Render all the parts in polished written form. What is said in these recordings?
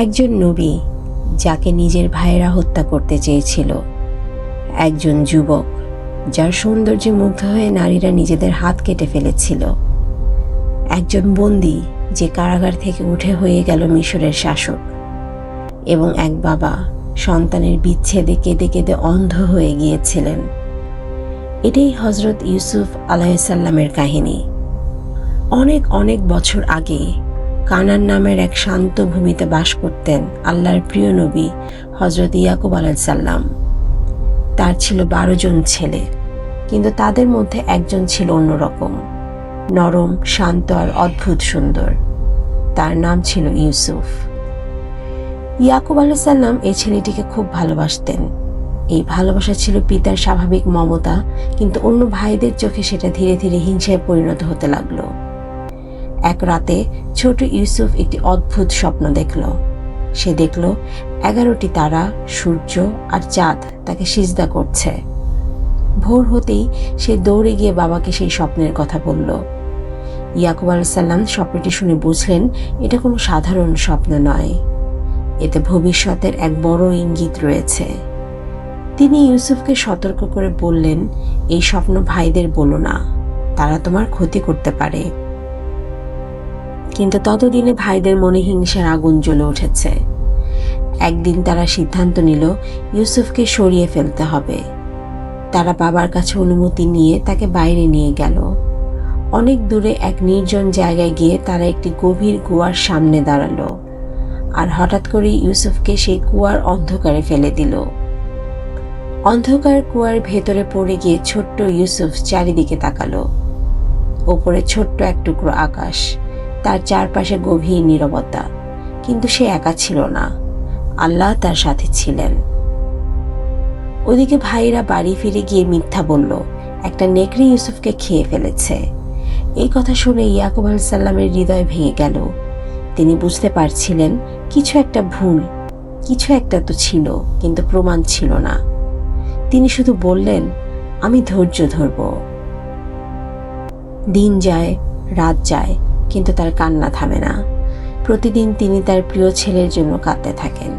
একজন নবী যাকে নিজের ভাইয়েরা হত্যা করতে চেয়েছিল, একজন যুবক যার সৌন্দর্যে মুগ্ধ হয়ে নারীরা নিজেদের হাত কেটে ফেলেছিল, একজন বন্দী যে কারাগার থেকে উঠে হয়ে গেল মিশরের শাসক, এবং এক বাবা সন্তানের বিচ্ছেদে কেঁদে কেঁদে অন্ধ হয়ে গিয়েছিলেন। এটাই হজরত ইউসুফ আলাইহিসসালামের কাহিনী। অনেক অনেক বছর আগে কানান নামের এক শান্ত ভূমিতে বাস করতেন আল্লাহর প্রিয় নবী হজরত ইয়াকুব আলাইহিসসালাম। তার ছিল 12 জন ছেলে, কিন্তু তাদের মধ্যে একজন ছিল অন্যরকম, নরম, শান্ত আর অদ্ভুত সুন্দর। তার নাম ছিল ইউসুফ। ইয়াকুব আলাইহিসসালাম এই ছেলেটিকে খুব ভালোবাসতেন। এই ভালোবাসা ছিল পিতার স্বাভাবিক মমতা, কিন্তু অন্য ভাইদের চোখে সেটা ধীরে ধীরে হিংসায় পরিণত হতে লাগলো। এক রাতে ছোট ইউসুফ একটি অদ্ভুত স্বপ্ন দেখল। সে দেখল 11টি তারা, সূর্য আর চাঁদ তাকে সিজদা করছে। ভোর হতেই সে দৌড়ে গিয়ে বাবাকে সেই স্বপ্নের কথা বলল। ইয়াকুব আলাইহিসসালাম স্বপ্নটি শুনে বুঝলেন এটা কোনো সাধারণ স্বপ্ন নয়, এতে ভবিষ্যতের এক বড় ইঙ্গিত রয়েছে। তিনি ইউসুফকে সতর্ক করে বললেন, এই স্বপ্ন ভাইদের বলো না, তারা তোমার ক্ষতি করতে পারে। কিন্তু ততদিনে ভাইদের মনে হিংসার আগুন জ্বলে উঠেছে। একদিন তারা সিদ্ধান্ত নিল ইউসুফকে সরিয়ে ফেলতে হবে। তারা বাবার কাছে অনুমতি নিয়ে তাকে বাইরে নিয়ে গেল। অনেক দূরে এক নির্জন জায়গায় গিয়ে তারা একটি গভীর কুয়ার সামনে দাঁড়ালো, আর হঠাৎ করে ইউসুফকে সেই কুয়ার অন্ধকারে ফেলে দিল। অন্ধকার কুয়ার ভেতরে পড়ে গিয়ে ছোট্ট ইউসুফ চারিদিকে তাকালো। ওপরে ছোট্ট এক টুকরো আকাশ, তার চারপাশে গভীর নীরবতা, কিন্তু সে একা ছিল না, আল্লাহ তার সাথে ছিলেন। ওদিকে ভাইরা বাড়ি ফিরে গিয়ে মিথ্যা বলল, একটা নেকড়ে ইউসুফকে খেয়ে ফেলেছে। এই কথা শুনে ইয়াকুব আলাইহিসসালামের হৃদয় ভেঙে গেল। তিনি বুঝতে পারছিলেন কিছু একটা ভুল, কিছু একটা তো ছিল, কিন্তু প্রমাণ ছিল না। তিনি শুধু বললেন, আমি ধৈর্য ধরব। দিন যায়, রাত যায়, কিন্তু তার কান্না থামে না। প্রতিদিন তিনি তার প্রিয় ছেলের জন্য কাঁদতে থাকেন।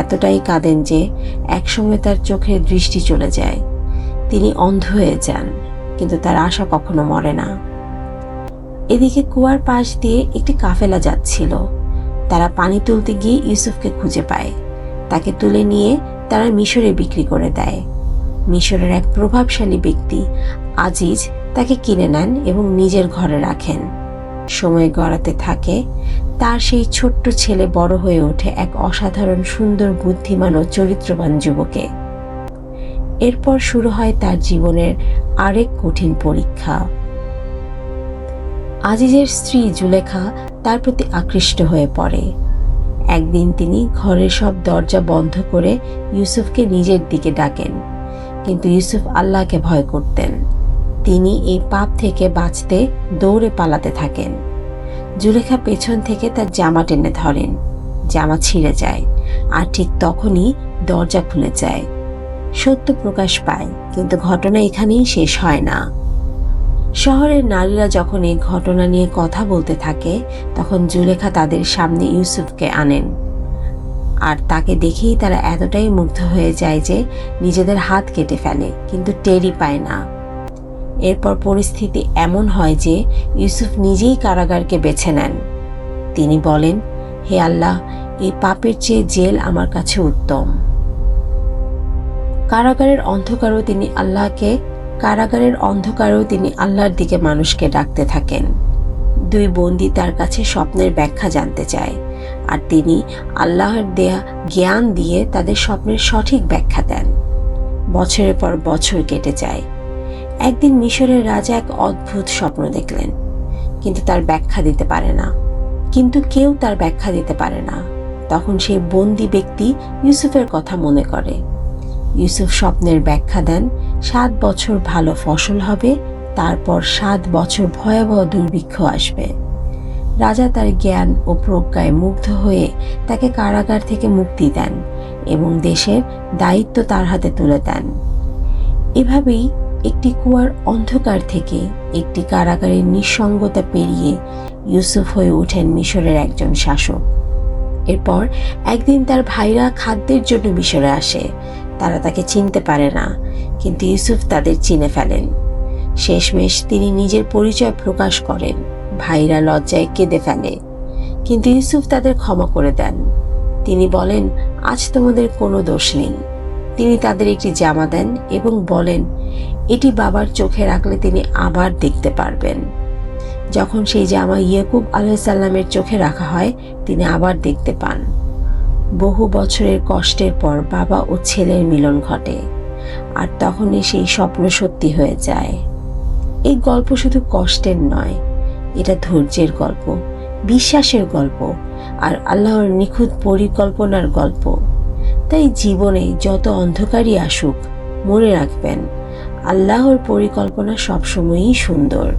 এতটাই কাঁদেন যে একসময় তার চোখের দৃষ্টি চলে যায়। তিনি অন্ধ হয়ে যান, কিন্তু তার আশা কখনো মরে না। এদিকে কুয়ার পাশ দিয়ে একটি কাফেলা যাচ্ছিল। তারা পানি তুলতে গিয়ে ইউসুফকে খুঁজে পায়। তাকে তুলে নিয়ে তারা মিশরে বিক্রি করে দেয়। মিশরের এক প্রভাবশালী ব্যক্তি আজিজ তাকে কিনে নেন এবং নিজের ঘরে রাখেন। সময় গড়াতে থাকে, তার সেই ছোট্ট ছেলে বড় হয়ে ওঠে এক অসাধারণ সুন্দর, বুদ্ধিমান ও চরিত্রবান যুবকে। এরপর শুরু হয় তার জীবনের আরেক কঠিন পরীক্ষা। আজিজের স্ত্রী জুলেখা তার প্রতি আকৃষ্ট হয়ে পড়ে। একদিন তিনি ঘরের সব দরজা বন্ধ করে ইউসুফকে নিজের দিকে ডাকেন, কিন্তু ইউসুফ আল্লাহকে ভয় করতেন। তিনি এই পাপ থেকে বাঁচতে দৌড়ে পালাতে থাকেন। জুলেখা পেছন থেকে তার জামা টেনে ধরেন। জামা ছিঁড়ে যায়, আর ঠিক তখনই দরজা খুলে যায়। সত্য প্রকাশ পায়, কিন্তু ঘটনা এখানেই শেষ হয় না। শহরের নারীরা যখন এই ঘটনা নিয়ে কথা বলতে থাকে, তখন জুলেখা তাদের সামনে ইউসুফকে আনেন। আর তাকে দেখেই তারা এতটাই মুগ্ধ হয়ে যায় যে নিজেদের হাত কেটে ফেলে, কিন্তু টেরই পায় না। এরপর পরিস্থিতি এমন হয় যে ইউসুফ নিজেই কারাগারকে বেছে নেন। তিনি বলেন, হে আল্লাহ, এই পাপের চেয়ে জেল আমার কাছে উত্তম। কারাগারের অন্ধকারেও তিনি আল্লাহর দিকে মানুষকে ডাকতে থাকেন। 2 বন্দী তার কাছে স্বপ্নের ব্যাখ্যা জানতে চায়, আর তিনি আল্লাহর দেয়া জ্ঞান দিয়ে তাদের স্বপ্নের সঠিক ব্যাখ্যা দেন। বছরের পর বছর কেটে যায়। একদিন মিশরের রাজা এক অদ্ভুত স্বপ্ন দেখলেন, কিন্তু কেউ তার ব্যাখ্যা দিতে পারে না। তখন সেই বন্দী ব্যক্তি ইউসুফের কথা মনে করে। ইউসুফ স্বপ্নের ব্যাখ্যা দেন, 7 বছর ভালো ফসল হবে, তারপর 7 বছর ভয়াবহ দুর্ভিক্ষ আসবে। রাজা তার জ্ঞান ও প্রজ্ঞায় মুগ্ধ হয়ে তাকে কারাগার থেকে মুক্তি দেন এবং দেশের দায়িত্ব তার হাতে তুলে দেন। এভাবেই একটি কুয়ার অন্ধকার থেকে একটি কারাগারের নিঃসঙ্গতা পেরিয়ে ইউসুফ হয়ে ওঠেন মিশরের একজন শাসক। এরপর একদিন তার ভাইরা খাদ্যের জন্য মিশরে আসে। তারা তাকে চিনতে পারে না, কিন্তু ইউসুফ তাদের চিনে ফেলেন। শেষমেশ তিনি নিজের পরিচয় প্রকাশ করেন। ভাইরা লজ্জায় কেঁদে ফেলে, কিন্তু ইউসুফ তাদের ক্ষমা করে দেন। তিনি বলেন, আজ তোমাদের কোনো দোষ নেই। তিনি তাদের একটি জামা দেন এবং বলেন, এটি বাবার চোখে রাখলে তিনি আবার দেখতে পারবেন। যখন সেই জামা ইয়াকুব আলাইহিসসালামের চোখে রাখা হয়, তিনি আবার দেখতে পান। বহু বছরের কষ্টের পর বাবা ও ছেলের মিলন ঘটে, আর তখনই সেই স্বপ্ন সত্যি হয়ে যায়। এই গল্প শুধু কষ্টের নয়, এটা ধৈর্যের গল্প, বিশ্বাসের গল্প, আর আল্লাহর নিখুঁত পরিকল্পনার গল্প। তাই জীবনে যত অন্ধকারই আসুক, মনে রাখবেন আল্লাহর পরিকল্পনা সবসময়ই সুন্দর।